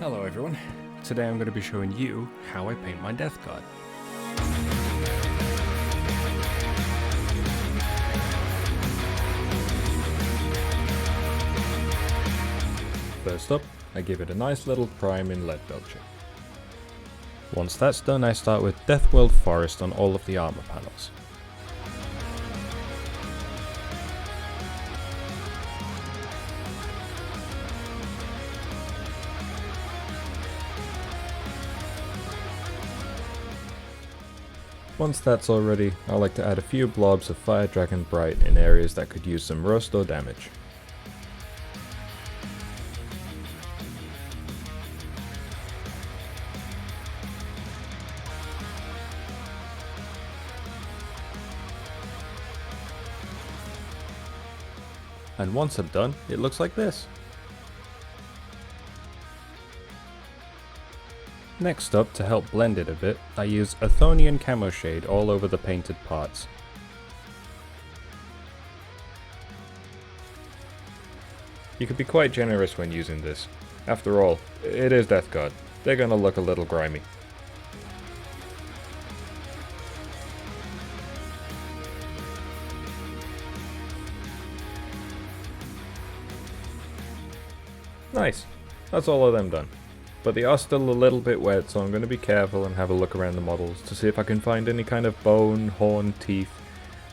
Hello everyone, today I'm going to be showing you how I paint my Death Guard. First up, I give it a nice little prime in lead belcher. Once that's done, I start with Deathworld Forest on all of the armor panels. Once that's all ready, I like to add a few blobs of Fire Dragon Bright in areas that could use some rust or damage. And once I'm done, it looks like this. Next up, to help blend it a bit, I use Athonian camo shade all over the painted parts. You can be quite generous when using this. After all, it is Death Guard. They're gonna look a little grimy. Nice, that's all of them done. But they are still a little bit wet, so I'm going to be careful and have a look around the models to see if I can find any kind of bone, horn, teeth,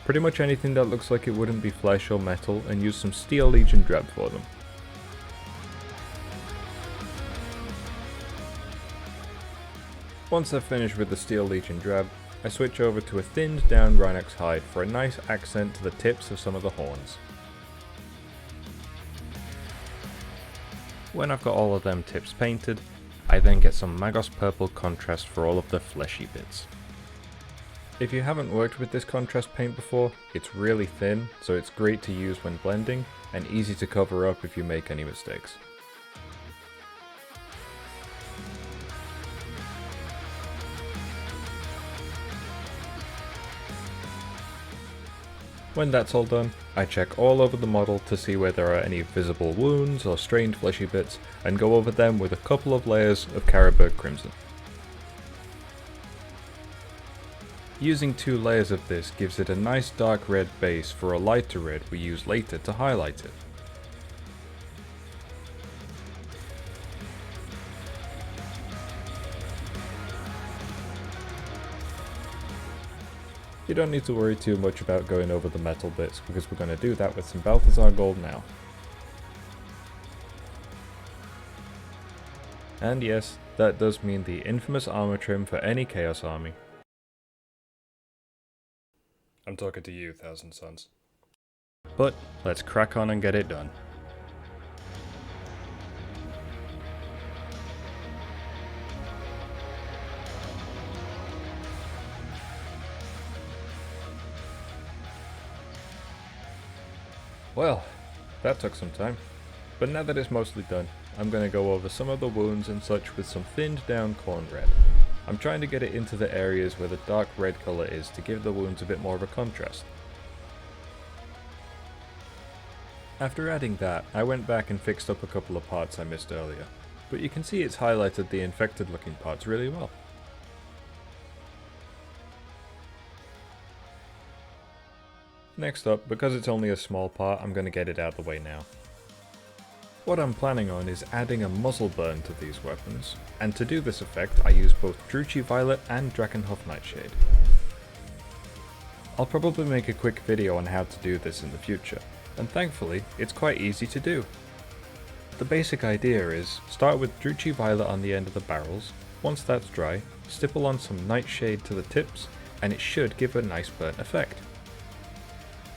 pretty much anything that looks like it wouldn't be flesh or metal, and use some Steel Legion drab for them. Once I've finished with the Steel Legion drab, I switch over to a thinned down Rhinox hide for a nice accent to the tips of some of the horns. When I've got all of them tips painted, I then get some Magos Purple contrast for all of the fleshy bits. If you haven't worked with this contrast paint before, it's really thin, so it's great to use when blending, and easy to cover up if you make any mistakes. When that's all done, I check all over the model to see where there are any visible wounds or strained fleshy bits, and go over them with a couple of layers of Carroburg Crimson. Using 2 layers of this gives it a nice dark red base for a lighter red we use later to highlight it. You don't need to worry too much about going over the metal bits, because we're going to do that with some Balthazar Gold now. And yes, that does mean the infamous armor trim for any Chaos army. I'm talking to you, Thousand Suns. But let's crack on and get it done. Well, that took some time, but now that it's mostly done, I'm going to go over some of the wounds and such with some thinned down corn red. I'm trying to get it into the areas where the dark red colour is to give the wounds a bit more of a contrast. After adding that, I went back and fixed up a couple of parts I missed earlier, but you can see it's highlighted the infected looking parts really well. Next up, because it's only a small part, I'm going to get it out of the way now. What I'm planning on is adding a muzzle burn to these weapons, and to do this effect I use both Druchii Violet and Drakenhof Nightshade. I'll probably make a quick video on how to do this in the future, and thankfully it's quite easy to do. The basic idea is, start with Druchii Violet on the end of the barrels. Once that's dry, stipple on some Nightshade to the tips, and it should give a nice burnt effect.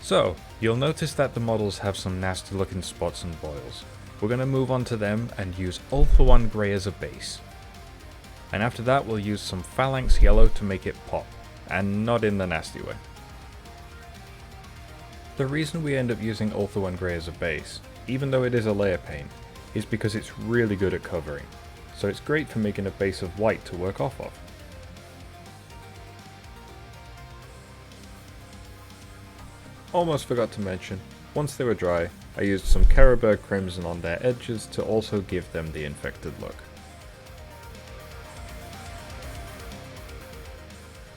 So, you'll notice that the models have some nasty looking spots and boils. We're going to move on to them and use Ultha 1 Grey as a base. And after that we'll use some Phalanx Yellow to make it pop, and not in the nasty way. The reason we end up using Ultha 1 Grey as a base, even though it is a layer paint, is because it's really good at covering, so it's great for making a base of white to work off of. Almost forgot to mention, once they were dry, I used some Carroburg Crimson on their edges to also give them the infected look.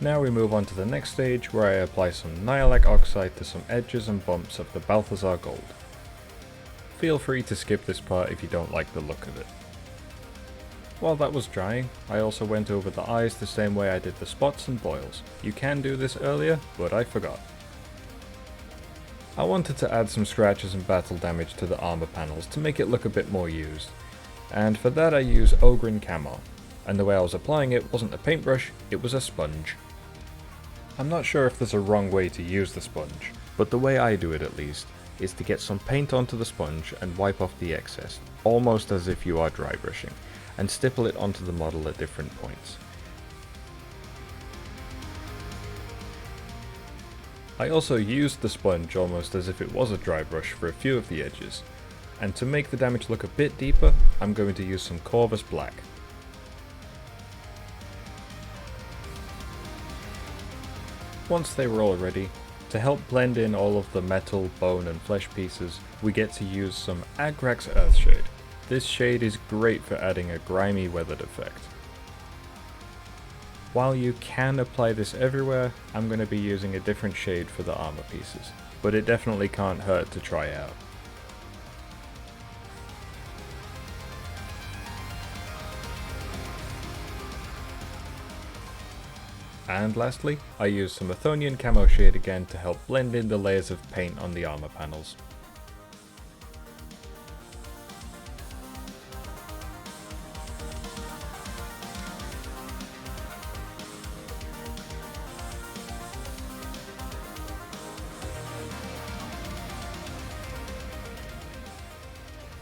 Now we move on to the next stage where I apply some Nihilakh Oxide to some edges and bumps of the Balthazar Gold. Feel free to skip this part if you don't like the look of it. While that was drying, I also went over the eyes the same way I did the spots and boils. You can do this earlier, but I forgot. I wanted to add some scratches and battle damage to the armor panels to make it look a bit more used, and for that I use Ogryn Camo, and the way I was applying it wasn't a paintbrush, it was a sponge. I'm not sure if there's a wrong way to use the sponge, but the way I do it at least, is to get some paint onto the sponge and wipe off the excess, almost as if you are dry brushing, and stipple it onto the model at different points. I also used the sponge almost as if it was a dry brush for a few of the edges, and to make the damage look a bit deeper, I'm going to use some Corvus Black. Once they were all ready, to help blend in all of the metal, bone and flesh pieces, we get to use some Agrax Earthshade. This shade is great for adding a grimy weathered effect. While you can apply this everywhere, I'm going to be using a different shade for the armor pieces, but it definitely can't hurt to try out. And lastly, I used some Athonian Camo shade again to help blend in the layers of paint on the armor panels.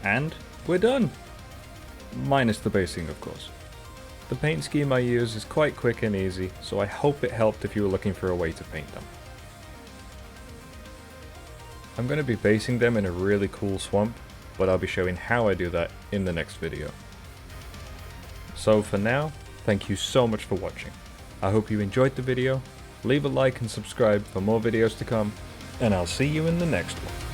And we're done! Minus the basing, of course. The paint scheme I use is quite quick and easy, so I hope it helped if you were looking for a way to paint them. I'm going to be basing them in a really cool swamp, but I'll be showing how I do that in the next video. So for now, thank you so much for watching. I hope you enjoyed the video, leave a like and subscribe for more videos to come, and I'll see you in the next one.